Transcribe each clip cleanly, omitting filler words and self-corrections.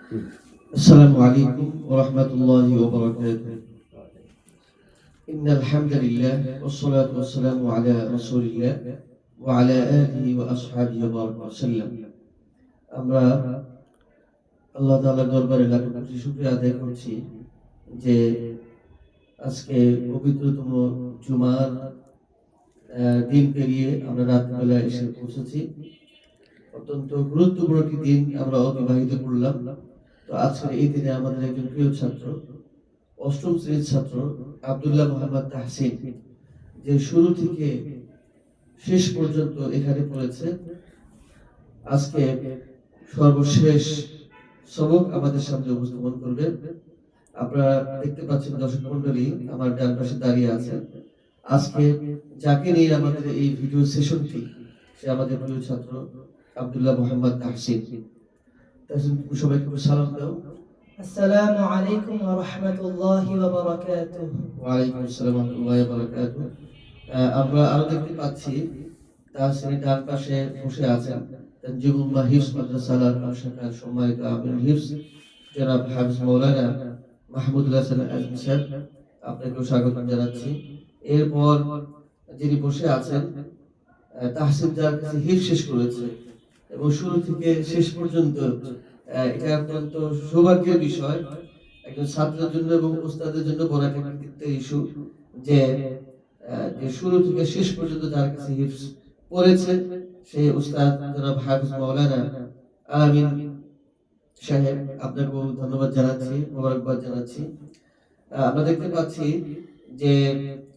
السلام عليكم ورحمة الله وبركاته. إن الحمد لله والصلاة والسلام على رسول الله وعلى آله وأصحابه وبارك وسلم. আমরা আল্লাহ তাআলার দরবারে লাখ কোটি শুকরিয়া আদায় করছি যে আজকে পবিত্রতম জুমার দিন পেরিয়ে আমরা রাতবেলা এসে পৌঁছেছি। অত্যন্ত গুরুত্বপূর্ণ একটি দিন আমরা অতিবাহিত করলাম। তো আজকের এই দিনে আমাদের একজন প্রিয় ছাত্র, অষ্টম শ্রেণীর ছাত্র আব্দুল্লাহ মোহাম্মদ তাহসিন, যে শুরু থেকে শেষ পর্যন্ত এখানে পড়েছে, আজকে সর্বশেষ সবক আমাদের সামনে উপস্থাপন করবে। আপনারা দেখতে পাচ্ছেন দর্শক মন্ডলী আমার ডান পাশে দাঁড়িয়ে আছে। আজকে যাকে নিয়ে আমাদের এই ভিডিও সেশনটি, সে আমাদের প্রিয় ছাত্র আব্দুল্লাহ মোহাম্মদ তাহসিন। তুমি সবাইকে সালাম দাও। আসসালামু আলাইকুম ওয়া রাহমাতুল্লাহি ওয়া বারাকাতুহু। ওয়া আলাইকুম আসসালাম ওয়া রাহমাতুল্লাহি ওয়া বারাকাতুহু। আমরা আরো দেখতে পাচ্ছি তাহসিন ডান পাশে বসে আছেন তানজিমুল মাহিফ মাদ্রাসার শাখার সম্মানিত আমির হিফজ জনাব হাফিজ মাওলানা মাহমুদুল্লাহ হাসান আজমি স্যার, আপনাকেও স্বাগত জানাচ্ছি। এরপর যিনি বসে আছেন তাহসিন, যার কাছে হিফজ শেষ করেছে এবং শুরু থেকে শেষ পর্যন্ত, এটা অত্যন্ত সৌভাগ্যের বিষয় একজন ছাত্রের জন্য এবং উস্তাদের জন্য বড় একটা কৃতিত্বের ইস্যু যে শুরু থেকে শেষ পর্যন্ত যার কাছে হিফজ পড়েছে সেই উস্তাদ জনাব হাফিজ মাওলানা আমিন সাহেব। আপনাকে ধন্যবাদ জানাচ্ছি, মোবারকবাদ জানাচ্ছি। আমরা দেখতে পাচ্ছি যে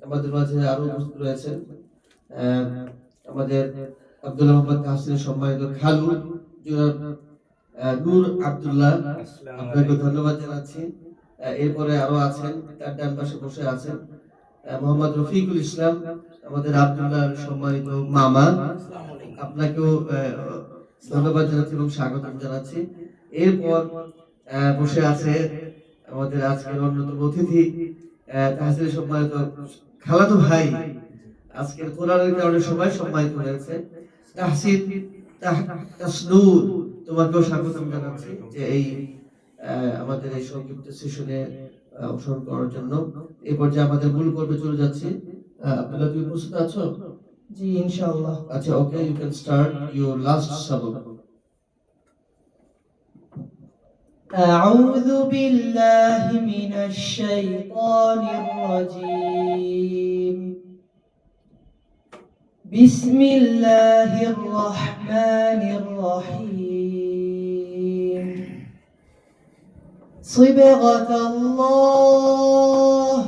আমাদের মাঝে আরো উপস্থিত রয়েছেন আমাদের আব্দুল্লাহ মোহাম্মদ তাহসিনের সম্মানিত খালু জনাব নূর আব্দুল্লাহ, আপনাকে ধন্যবাদ জানাচ্ছি। এরপরে আরো আছেন, তার ডান পাশে বসে আছেন মোহাম্মদ রফিকুল ইসলাম, আমাদের আব্দুল্লাহর সম্মানিত মামা, আপনাকেও ধন্যবাদ জানাচ্ছি এবং স্বাগত জানাচ্ছি। এরপর বসে আছে আমাদের আজকের অন্যতম অতিথি তাহসিনের সম্মানিত খালাতো ভাই, আজকের কোরআনের কারণে সবাই সম্মানিত হয়েছে, তাহসিন তাসনুর, তোমাকেও স্বাগত জানাচ্ছি যে এই আমাদের এই সংক্ষিপ্ত সেশনে অংশগ্রহণ করার জন্য। এই পর্যায়ে আমাদের মূল পর্বে চলে যাচ্ছি। আপনারা তুমি প্রস্তুত আছো? জি ইনশাআল্লাহ। আচ্ছা, okay, you can start your last সাবক। أعوذ بالله من الشيطان الرجيم. بسم الله الرحمن الرحيم. صبغة الله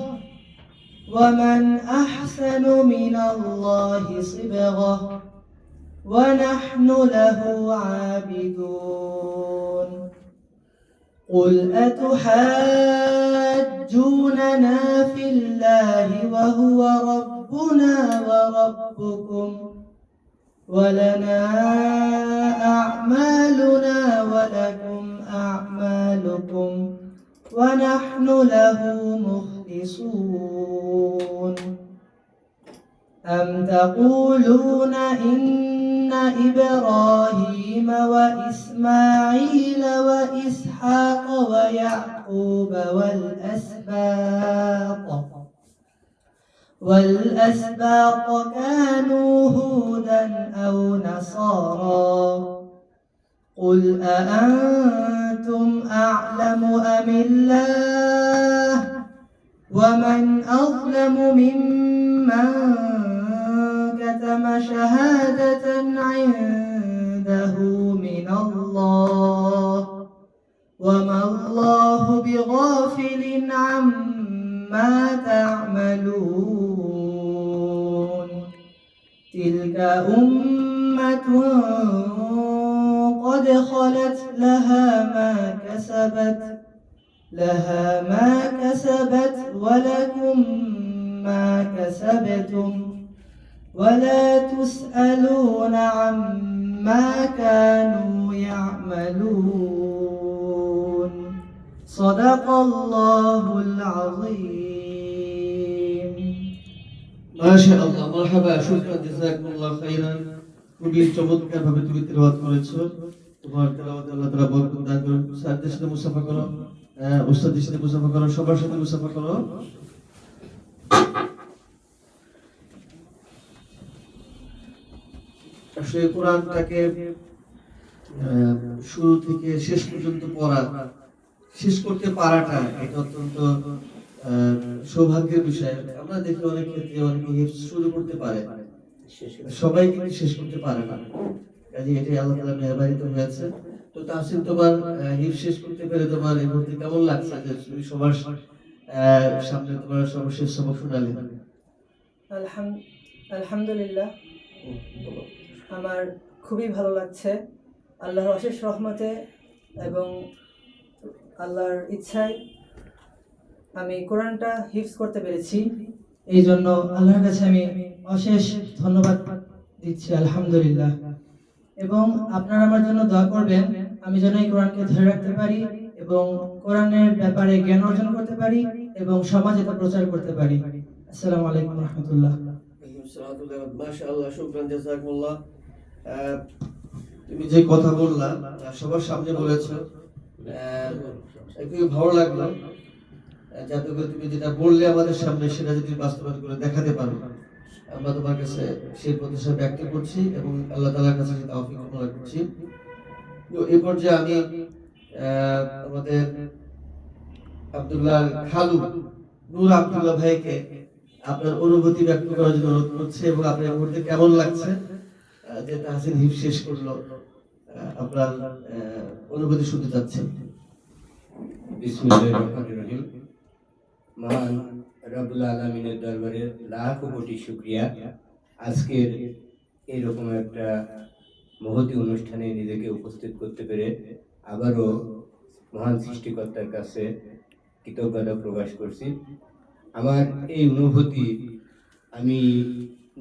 ومن أحسن من الله صبغة ونحن له عابدون. قل أتحاجوننا في الله وهو ربنا وربكم ولنا أعمالنا ولكم أعمالكم ونحن له مخلصون. أم تقولون إن إبراهيم وإسماعيل وإسحاق ويعقوب والأسباط كانوا هودا أو نصارى. قل أأنتم أعلم أم الله ومن أظلم ممن كتم شهادة عنده من الله وما الله بغافل عما تعملون. تلك أمة قد خلت لها ما كسبت ولكم ما كسبتم ولا تسألون عما كانوا يعملون. صدق الله العظيم. ما شاء الله, মারহাবা, শুকরান, জাযাকুমুল্লাহ খাইরান। খুবই চমৎকার ভাবে তুমি তিলাওয়াত করেছো। তোমার তেলাওয়াতে আল্লাহ তাআলা বরকত দান করুন। স্যারদের সাথে মুসাফা করো, উস্তাদের সাথে মুসাফা করো, সবার সাথে মুসাফা করো। আসলে কোরআনটাকে শুরু থেকে শেষ পর্যন্ত পড়া, শেষ করতে পারাটা এটা অত্যন্ত সৌভাগ্যের বিষয়। আমরা দেখি অনেক ক্ষেত্রে অনেকে হিফজ শুরু করতে পারে, সবাই কিন্তু শেষ করতে পারে না। কাজে এটাই আল্লাহ তাআলার মেহেরবানিতে হয়েছে। তো তাহসিন, তোমার হিফজ শেষ করতে পেরে তোমার এই মুহূর্তে কেমন লাগছে যে তুমি সবার সামনে তোমার সর্বশেষ সবক শোনালে? আলহামদুলিল্লাহ, আমার খুবই ভালো লাগছে। আল্লাহর অশেষ রহমতে এবং আল্লাহর ইচ্ছায় আমি কোরআনটা হিফজ করতে পেরেছি। এই জন্য আল্লাহর কাছে আমি অশেষ ধন্যবাদ দিচ্ছি, আলহামদুলিল্লাহ। এবং আপনারা আমার জন্য দোয়া করবেন, আমি যেন এই কোরআনকে ধরে রাখতে পারি এবং কোরআনের ব্যাপারে জ্ঞান অর্জন করতে পারি এবং সমাজে তা প্রচার করতে পারি। আসসালামু আলাইকুম রহমতুল্লাহ। মাশাআল্লাহ, শুকরান, জাযাকুমুল্লাহ। তুমি যে কথা বললা সবার সামনে বলেছো, খুবই ভালো লাগলো। যাতে করে তুমি যেটা বললে আমাদের সামনে সেটা যদি বাস্তবায়ন করে দেখাতে পারো, আমরা তোমার কাছে সেই প্রত্যাশা ব্যক্ত করছি এবং আল্লাহ তাআলার কাছে তৌফিক কামনা করছি। তো এই পর্যায়ে আমি আমাদের আব্দুল্লাহ খালু নূর আব্দুল্লাহ ভাইকে আপনার অনুভূতি ব্যক্ত করার জন্য অনুরোধ করছি এবং আপনার এই মুহূর্তে কেমন লাগছে যে তাহসিন হিফজ শেষ করলো, আপনার অনুভূতি শুনতে চাচ্ছি। বিসমিল্লাহির রহমানির রহিম। মহান রব্বুল আলামিনের দরবারে লাখ কোটি শুকরিয়া, আজকের এইরকম একটা মহতী অনুষ্ঠানে নিজেকে উপস্থিত করতে পেরে আবারও মহান সৃষ্টিকর্তার কাছে কৃতজ্ঞতা প্রকাশ করছি। আমার এই অনুভূতি আমি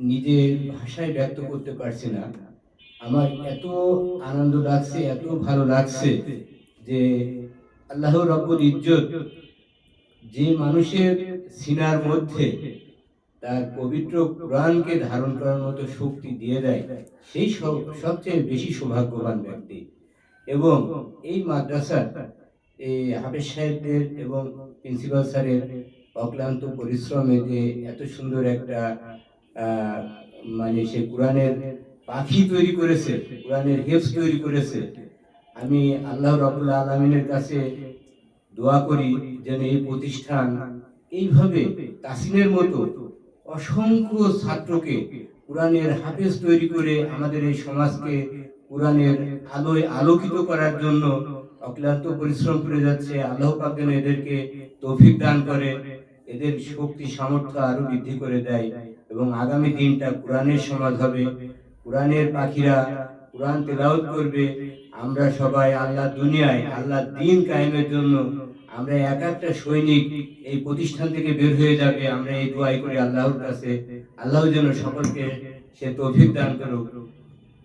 নিজের ভাষায় ব্যক্ত করতে পারছি না। আমার এত আনন্দ লাগছে, এত ভালো লাগছে যে আল্লাহ রব্বুল ইজ্জত যে মানুষের সিনার মধ্যে তার পবিত্র কোরআনকে ধারণ করার মতো শক্তি দিয়ে দেয়, সেই সবচেয়ে বেশি সৌভাগ্যবান ব্যক্তি। এবং এই মাদ্রাসার এই হাফেজ সাহেবদের এবং প্রিন্সিপাল স্যারের অক্লান্ত পরিশ্রমে যে এত সুন্দর একটা মানে সে কোরআনের পাখি তৈরি করেছে, কোরআনের হেফজ তৈরি করেছে। আমি আল্লাহ রাব্বুল আলামিনের কাছে দোয়া করি যেন এই প্রতিষ্ঠান এইভাবে তাসিনের মতো অসংখ্য ছাত্রকে কোরআনের হাফেজ তৈরি করে আমাদের এই সমাজকে কোরআনের আলোয় আলোকিত করার জন্য অক্লান্ত পরিশ্রম করে যাচ্ছে। আল্লাহ পাক যেন এদেরকে তৌফিক দান করে, এদের শক্তি সামর্থ্য আরো বৃদ্ধি করে দেয় এবং আগামী দিনটা কোরআনের সমাজ হবে। কোরআনের পাখিরা কোরআন তেলাওয়াত করবে, আমরা সবাই আল্লাহ দুনিয়ায় আল্লাহ দিন কায়েমের জন্য আমরা এক একটা সৈনিক এই প্রতিষ্ঠান থেকে বের হয়ে যাবে। আমরা এই দোয়াই করি আল্লাহর কাছে, আল্লাহ যেন সকলকে সে তৌফিক দান করুক।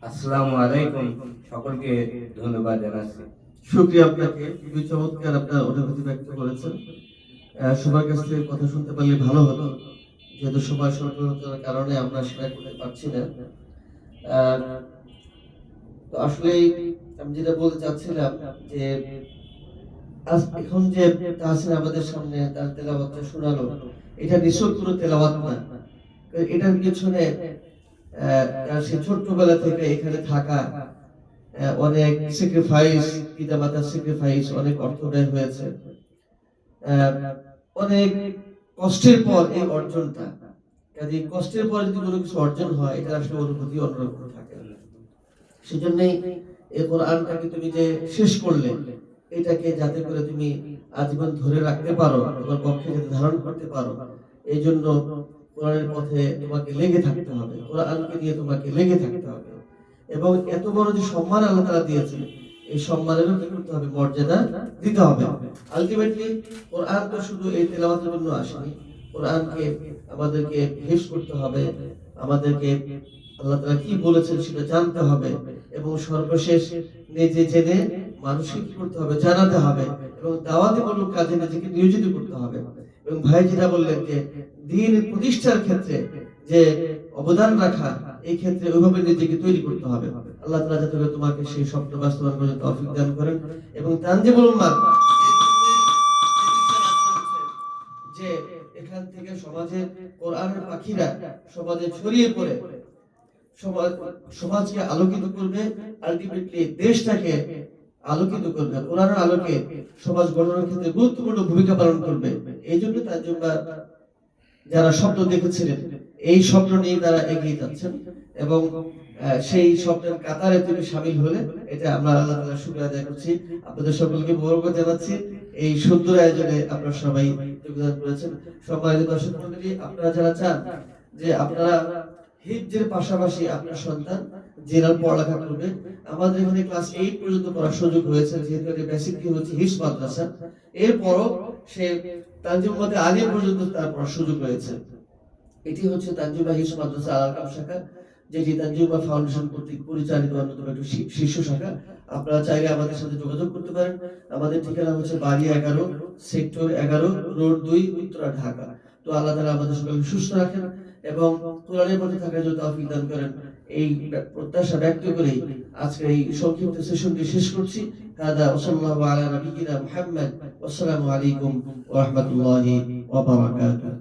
আসসালামু আলাইকুম, সকলকে ধন্যবাদ জানাচ্ছি। শুকরিয়া আপনাকে, খুবই চমৎকার আপনার অনুভূতি ব্যক্ত করেছেন। সবার কাছ থেকে কথা শুনতে পারলে ভালো হতো, যেহেতু সময় স্বল্পতার কারণে আমরা সেটা করতে পারছি না। তো আসলে আমি যেটা বলতে চাচ্ছিলাম যে এখন যে তাহসিন আমাদের সামনে তার তেলাওয়াতটা শোনালো, এটা নিছক কোনো তেলাওয়াত না। এটার পিছনে সে ছোট্টবেলা থেকে এখানে থাকা, অনেক স্যাক্রিফাইস, পিতামাতার স্যাক্রিফাইস, অনেক অর্থ ব্যয় হয়েছে, অনেক কষ্টের পর এই অর্জনটা। কাজে কষ্টের পর যদি কোনো কিছু অর্জন হয়, এটা আসলে অনুভূতি অন্যরকম থাকে। সেজন্যই এই কোরআনটাকে তুমি যে শেষ করলে, এটাকে যাতে করে তুমি আজীবন ধরে রাখতে পারো, তোমার পক্ষে যাতে ধারণ করতে পারো, এই জন্য কোরআনের পথে তোমাকে লেগে থাকতে হবে, কোরআনকে নিয়ে তোমাকে লেগে থাকতে হবে। এবং এত বড় যে সম্মান আল্লাহ তাআলা দিয়েছেন, এই সম্মানেরও কি করতে হবে, মর্যাদা দিতে হবে। আলটিমেটলি কোরআন তো শুধু এই তেলাওয়াতের জন্য আসেনি, কোরআনকে আমাদেরকে হিফজ করতে হবে, আমাদেরকে আল্লাহ তাআলা কি বলেছেন সেটা জানতে হবে এবং সর্বশেষ নিজে জেনে মানুষকে কি করতে হবে, জানাতে হবে এবং দাওয়াতিমূলক কাজে নিজেকে নিয়োজিত করতে হবে। এবং ভাই যেটা বললেন যে দ্বীন প্রতিষ্ঠার ক্ষেত্রে যে অবদান রাখা, এই ক্ষেত্রে ওইভাবে নিজেকে তৈরি করতে হবে। আল্লাহ তাআলা যাতে করে তোমাকে সেই স্বপ্ন বাস্তবায়ন করার তৌফিক দান করেন এবং তানজিমুল উম্মাহ যে এখান থেকে সমাজে কোরআনের পাখিরা সমাজে ছড়িয়ে পড়ে সমাজকে আলোকিত করবে, আলটিমেটলি দেশটাকে আলোকিত করবে, কোরআনের আলোকে সমাজ গঠনের ক্ষেত্রে গুরুত্বপূর্ণ ভূমিকা পালন করবে। এই জন্য তানজিমুল্লাহ যারা স্বপ্ন দেখেছিলেন এই স্বপ্ন নিয়ে তারা এগিয়ে যাচ্ছেন এবং সেই স্বপ্নের কাতারে তিনি শামিল হলে এটা আমরা আল্লাহ তাআলার শুকরিয়া আদায় করছি। আপনাদের সকলকে মোবারকবাদ জানাচ্ছি এই সুন্দর আয়োজনে আপনারা সবাই যোগদান করেছেন। সম্মানিত দর্শক মণ্ডলী, আপনারা যারা চান যে আপনারা হিফজের পাশাপাশি আপনার সন্তান জেনারেল পড়ালেখা করবে, আমাদের এখানে ক্লাস 8 পর্যন্ত পড়ার সুযোগ হয়েছে, যেহেতু এটা বেসিকলি হচ্ছে হিফজ মাদ্রাসা। এরপরও সে তানজিমুল আলিম পর্যন্ত তার পড়ার সুযোগ রয়েছে। এটি হচ্ছে তানজিমুল হিফজ মাদ্রাসা আল আরকাম শাখা, যেটি তানজিমুল ফাউন্ডেশন কর্তৃক পরিচালিত অন্যতম একটি শীর্ষ শাখা। আপনারা চাইলে আমাদের সাথে যোগাযোগ করতে পারেন। আমাদের ঠিকানা হচ্ছে বাড়ি 11, সেক্টর 11, রোড 2, উত্তরা, ঢাকা। তো আল্লাহ তাআলা আমাদের সকলকে সুস্থ রাখেন এবং কোরআনের পথে থাকার জন্য তৌফিক দান করেন, এই প্রত্যাশা ব্যক্ত করে আজকে এই সংক্ষিপ্ত সেশনটি শেষ করছি। হাদা ওয়া সাল্লাল্লাহু আলা নাবিয়িনা মুহাম্মদ ওয়া আসসালামু আলাইকুম ওয়া রাহমাতুল্লাহি ওয়া বারাকাতুহু।